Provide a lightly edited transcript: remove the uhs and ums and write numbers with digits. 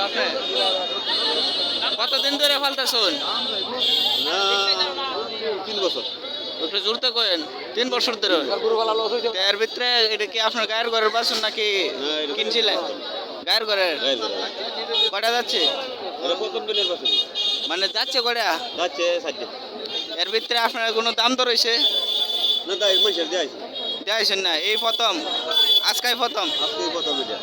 আপনি কতদিন ধরে ফালতেছুন? না 3 বছর। একটু জোরতে করেন। 3 বছর ধরে। তো এর ভিতরে এটা কি আপনার গায়ের ঘরের বাসন নাকি না, এটা কিনছিলেন? গায়ের ঘরের। গায়ে ধরে। কটা যাচ্ছে? এটা প্রথম দিনের বছর মানে যাচ্ছে কটা? যাচ্ছে 7 দিন। এর ভিতরে আপনার কোনো দাম তো রয়েছে? না তাই মাসের দিয়ে আইছে। যাইছেন না এই প্রথম, আজকাই প্রথম। আজকেই প্রথম এটা।